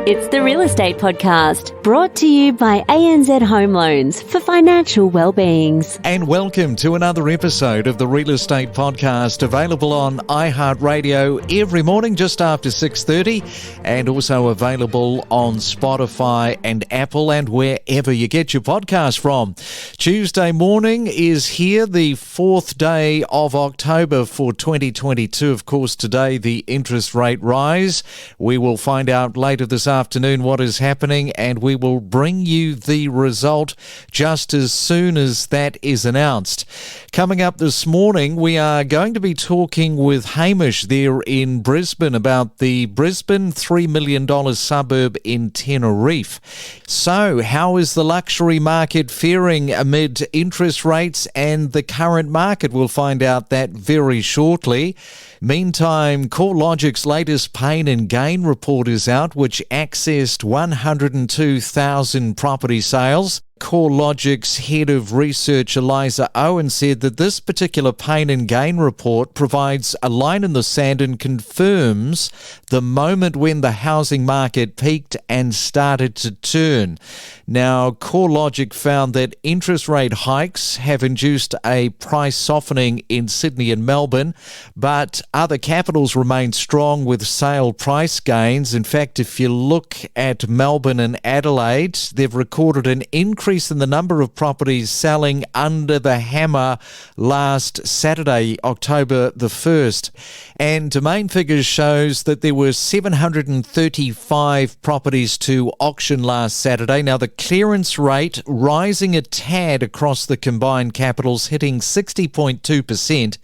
It's the Real Estate Podcast, brought to you by ANZ Home Loans for financial well-beings. And welcome to another episode of the Real Estate Podcast, available on iHeartRadio every morning just after 6:30, and also available on Spotify and Apple and wherever you get your podcast from. Tuesday morning is here, the 4th day of October for 2022. Of course, today the interest rate rise. We will find out later this afternoon what is happening, and we will bring you the result just as soon as that is announced. Coming up this morning, we are going to be talking with Hamish there in Brisbane about the Brisbane $3 million suburb in Teneriffe. So, how is the luxury market faring amid interest rates and the current market? We'll find out that very shortly. Meantime, CoreLogic's latest pain and gain report is out, which accessed 102,000 property sales. CoreLogic's head of research, Eliza Owen, said that this particular pain and gain report provides a line in the sand and confirms the moment when the housing market peaked and started to turn. Now, CoreLogic found that interest rate hikes have induced a price softening in Sydney and Melbourne, but other capitals remain strong with sale price gains. In fact, if you look at Melbourne and Adelaide, they've recorded an increase in the number of properties selling under the hammer last Saturday, October the 1st. And Domain Figures shows that there were 735 properties to auction last Saturday. Now, the clearance rate rising a tad across the combined capitals, hitting 60.2%.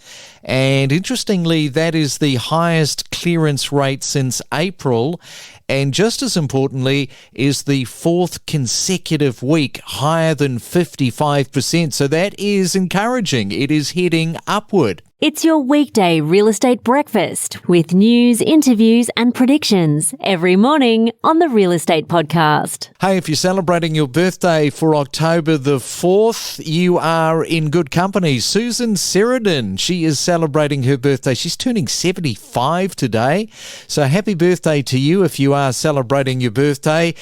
And interestingly, that is the highest clearance rate since April. And just as importantly, is the fourth consecutive week higher than 55%. So that is encouraging. It is heading upward. It's your weekday real estate breakfast with news, interviews and predictions every morning on the Real Estate Podcast. Hey, if you're celebrating your birthday for October the 4th, you are in good company. Susan Sheridan, she is celebrating her birthday. She's turning 75 today. So happy birthday to you if you are celebrating your birthday.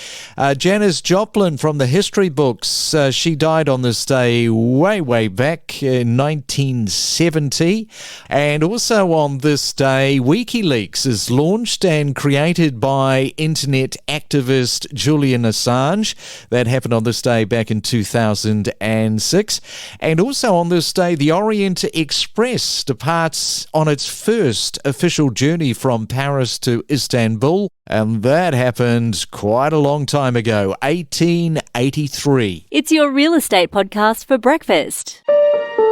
Janice Joplin from the history books, she died on this day way back in 1970. And also on this day, WikiLeaks is launched and created by internet activist Julian Assange. That happened on this day back in 2006. And also on this day, the Orient Express departs on its first official journey from Paris to Istanbul. And that happened quite a long time ago, 1883. It's your Real Estate Podcast for breakfast.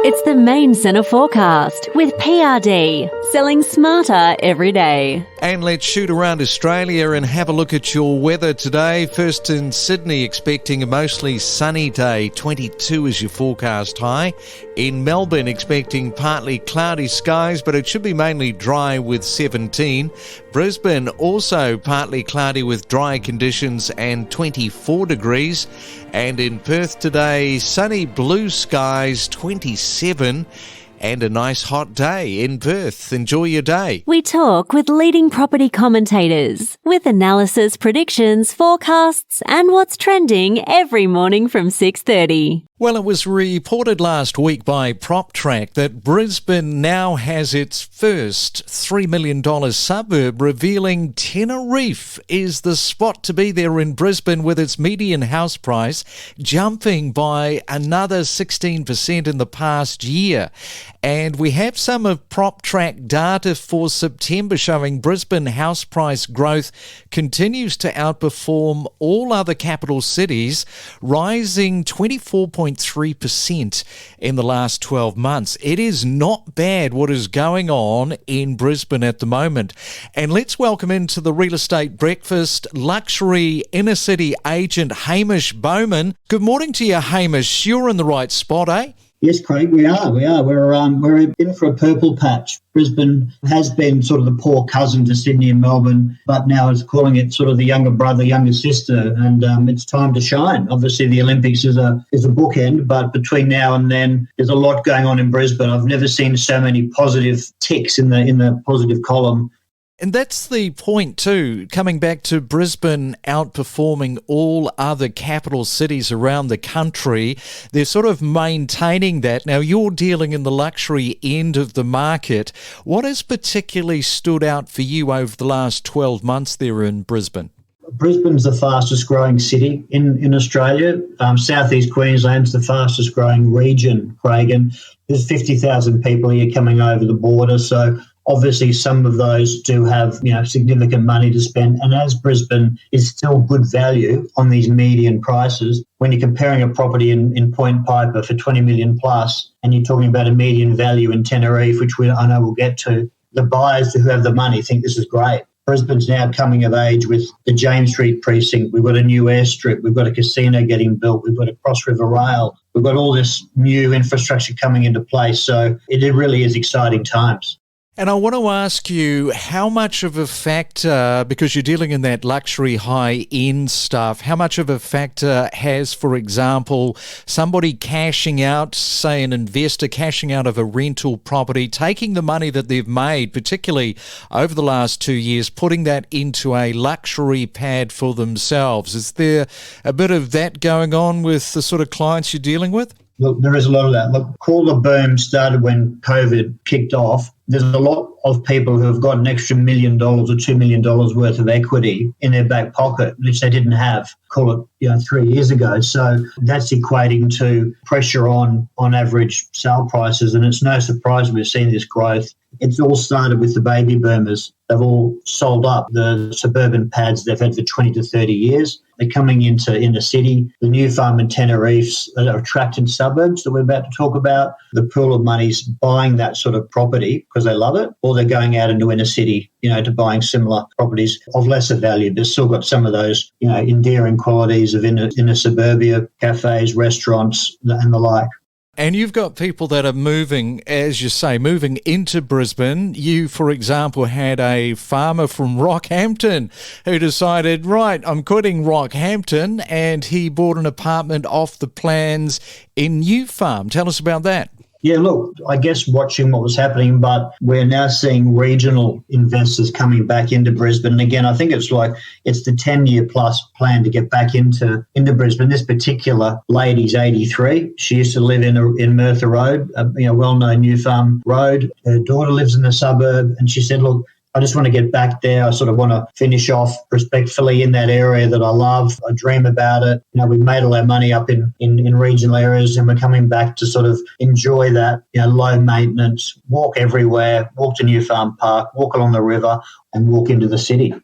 It's the Main Centre Forecast with PRD, selling smarter every day. And let's shoot around Australia and have a look at your weather today. First in Sydney, expecting a mostly sunny day, 22 is your forecast high. In Melbourne, expecting partly cloudy skies, but it should be mainly dry with 17. Brisbane, also partly cloudy with dry conditions and 24 degrees. And in Perth today, sunny blue skies, 27. And a nice hot day in Perth. Enjoy your day. We talk with leading property commentators with analysis, predictions, forecasts and what's trending every morning from 6:30. Well, it was reported last week by PropTrack that Brisbane now has its first $3 million suburb, revealing Teneriffe is the spot to be there in Brisbane, with its median house price jumping by another 16% in the past year. And we have some of PropTrack data for September showing Brisbane house price growth continues to outperform all other capital cities, rising 24.3% in the last 12 months. It is not bad what is going on in Brisbane at the moment. And let's welcome into the Real Estate Breakfast luxury inner city agent Hamish Bowman. Good morning to you, Hamish. You're in the right spot, eh? Yes, Craig, we are. We're in for a purple patch. Brisbane has been sort of the poor cousin to Sydney and Melbourne, but now is calling it sort of the younger brother, younger sister, and it's time to shine. Obviously, the Olympics is a bookend, but between now and then, there's a lot going on in Brisbane. I've never seen so many positive ticks in the positive column. And that's the point too, coming back to Brisbane outperforming all other capital cities around the country. They're sort of maintaining that. Now, you're dealing in the luxury end of the market. What has particularly stood out for you over the last 12 months there in Brisbane? Brisbane's the fastest growing city in Australia. Southeast Queensland's the fastest growing region, Craig, and there's 50,000 people here coming over the border. So obviously some of those do have, significant money to spend. And as Brisbane is still good value on these median prices, when you're comparing a property in Point Piper for 20 million plus, and you're talking about a median value in Teneriffe, which I know we'll get to, the buyers who have the money think this is great. Brisbane's now coming of age with the James Street precinct. We've got a new airstrip. We've got a casino getting built. We've got a Cross River Rail. We've got all this new infrastructure coming into place. So it really is exciting times. And I want to ask you, how much of a factor, because you're dealing in that luxury high-end stuff, how much of a factor has, for example, somebody cashing out, say an investor cashing out of a rental property, taking the money that they've made, particularly over the last 2 years, putting that into a luxury pad for themselves? Is there a bit of that going on with the sort of clients you're dealing with? Look, there is a lot of that. Look, call the boom started when COVID kicked off. There's a lot of people who have got an extra $1 million or $2 million worth of equity in their back pocket, which they didn't have, call it 3 years ago. So that's equating to pressure on average sale prices. And it's no surprise we've seen this growth. It's all started with the baby boomers. They've all sold up the suburban pads they've had for 20 to 30 years. They're coming into inner city. The new farm in Teneriffe are attracting suburbs that we're about to talk about. The pool of money's buying that sort of property because they love it, or they're going out into inner city, to buying similar properties of lesser value, but still got some of those, endearing qualities of inner suburbia, cafes, restaurants, and the like. And you've got people that are moving, as you say, moving into Brisbane. You, for example, had a farmer from Rockhampton who decided, right, I'm quitting Rockhampton, and he bought an apartment off the plans in New Farm. Tell us about that. Yeah, look, I guess watching what was happening, but we're now seeing regional investors coming back into Brisbane. And again, I think it's the 10-year plus plan to get back into Brisbane. This particular lady's 83. She used to live in Merthyr Road, a well-known New Farm road. Her daughter lives in the suburb, and she said, look, I just want to get back there. I sort of want to finish off respectfully in that area that I love. I dream about it. We've made all our money up in regional areas, and we're coming back to sort of enjoy that, low maintenance, walk everywhere, walk to New Farm Park, walk along the river and walk into the city,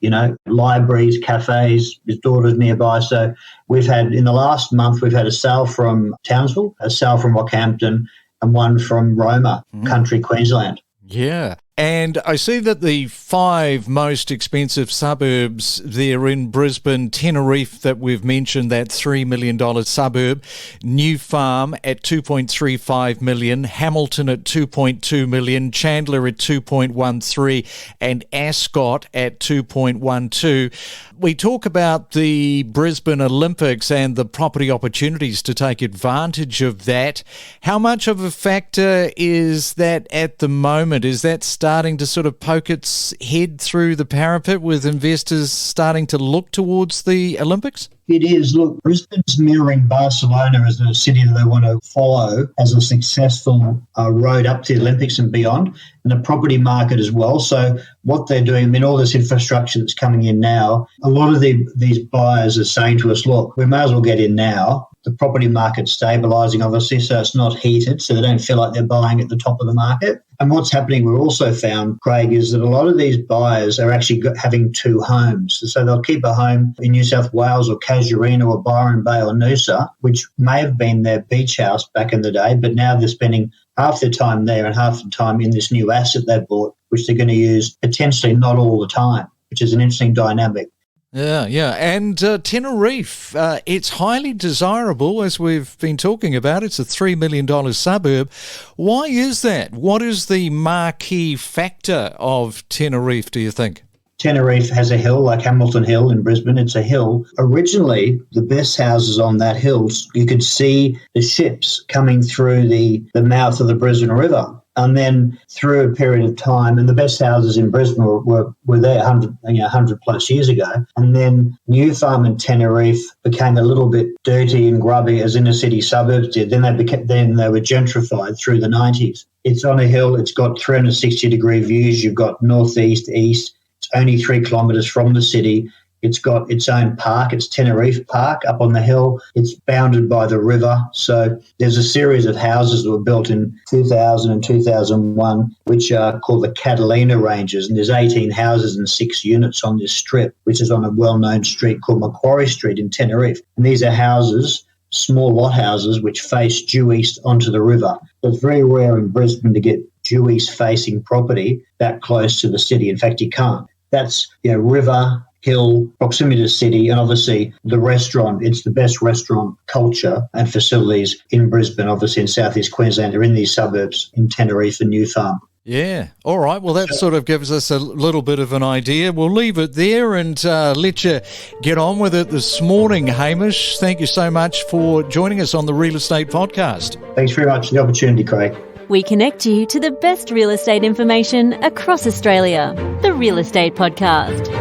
libraries, cafes, his daughter's nearby. So in the last month, we've had a sale from Townsville, a sale from Rockhampton, and one from Roma, country Queensland. Yeah. And I see that the 5 most expensive suburbs there in Brisbane, Teneriffe that we've mentioned, that $3 million suburb, New Farm at $2.35 million, Hamilton at $2.2 million, Chandler at $2.13, and Ascot at $2.12. We talk about the Brisbane Olympics and the property opportunities to take advantage of that. How much of a factor is that at the moment? Is that starting to sort of poke its head through the parapet with investors starting to look towards the Olympics? It is. Look, Brisbane's mirroring Barcelona as a city that they want to follow as a successful road up to the Olympics and beyond, and the property market as well. So what they're doing, all this infrastructure that's coming in now, a lot of these buyers are saying to us, look, we may as well get in now. The property market's stabilising, obviously, so it's not heated, so they don't feel like they're buying at the top of the market. And what's happening, we've also found, Craig, is that a lot of these buyers are actually having 2 homes. So they'll keep a home in New South Wales or Casuarina or Byron Bay or Noosa, which may have been their beach house back in the day, but now they're spending half their time there and half the time in this new asset they've bought, which they're going to use potentially not all the time, which is an interesting dynamic. Yeah. And Teneriffe, it's highly desirable, as we've been talking about. It's a $3 million suburb. Why is that? What is the marquee factor of Teneriffe, do you think? Teneriffe has a hill like Hamilton Hill in Brisbane. It's a hill. Originally, the best houses on that hill, you could see the ships coming through the mouth of the Brisbane River. And then through a period of time, and the best houses in Brisbane were there 100 plus years ago. And then New Farm and Teneriffe became a little bit dirty and grubby as inner city suburbs did. Then they were gentrified through the 90s. It's on a hill. It's got 360-degree views. You've got northeast, east. It's only 3 kilometres from the city. It's got its own park. It's Teneriffe Park up on the hill. It's bounded by the river. So there's a series of houses that were built in 2000 and 2001, which are called the Catalina Ranges. And there's 18 houses and 6 units on this strip, which is on a well-known street called Macquarie Street in Teneriffe. And these are houses, small lot houses, which face due east onto the river. So it's very rare in Brisbane to get due east facing property that close to the city. In fact, you can't. That's, river, hill, proximity to the city, and obviously the restaurant. It's the best restaurant culture and facilities in Brisbane, obviously in southeast Queensland. They're in these suburbs in Teneriffe and New Farm. Yeah. All right. Well, that sort of gives us a little bit of an idea. We'll leave it there and let you get on with it this morning, Hamish. Thank you so much for joining us on the Real Estate Podcast. Thanks very much for the opportunity, Craig. We connect you to the best real estate information across Australia. The Real Estate Podcast.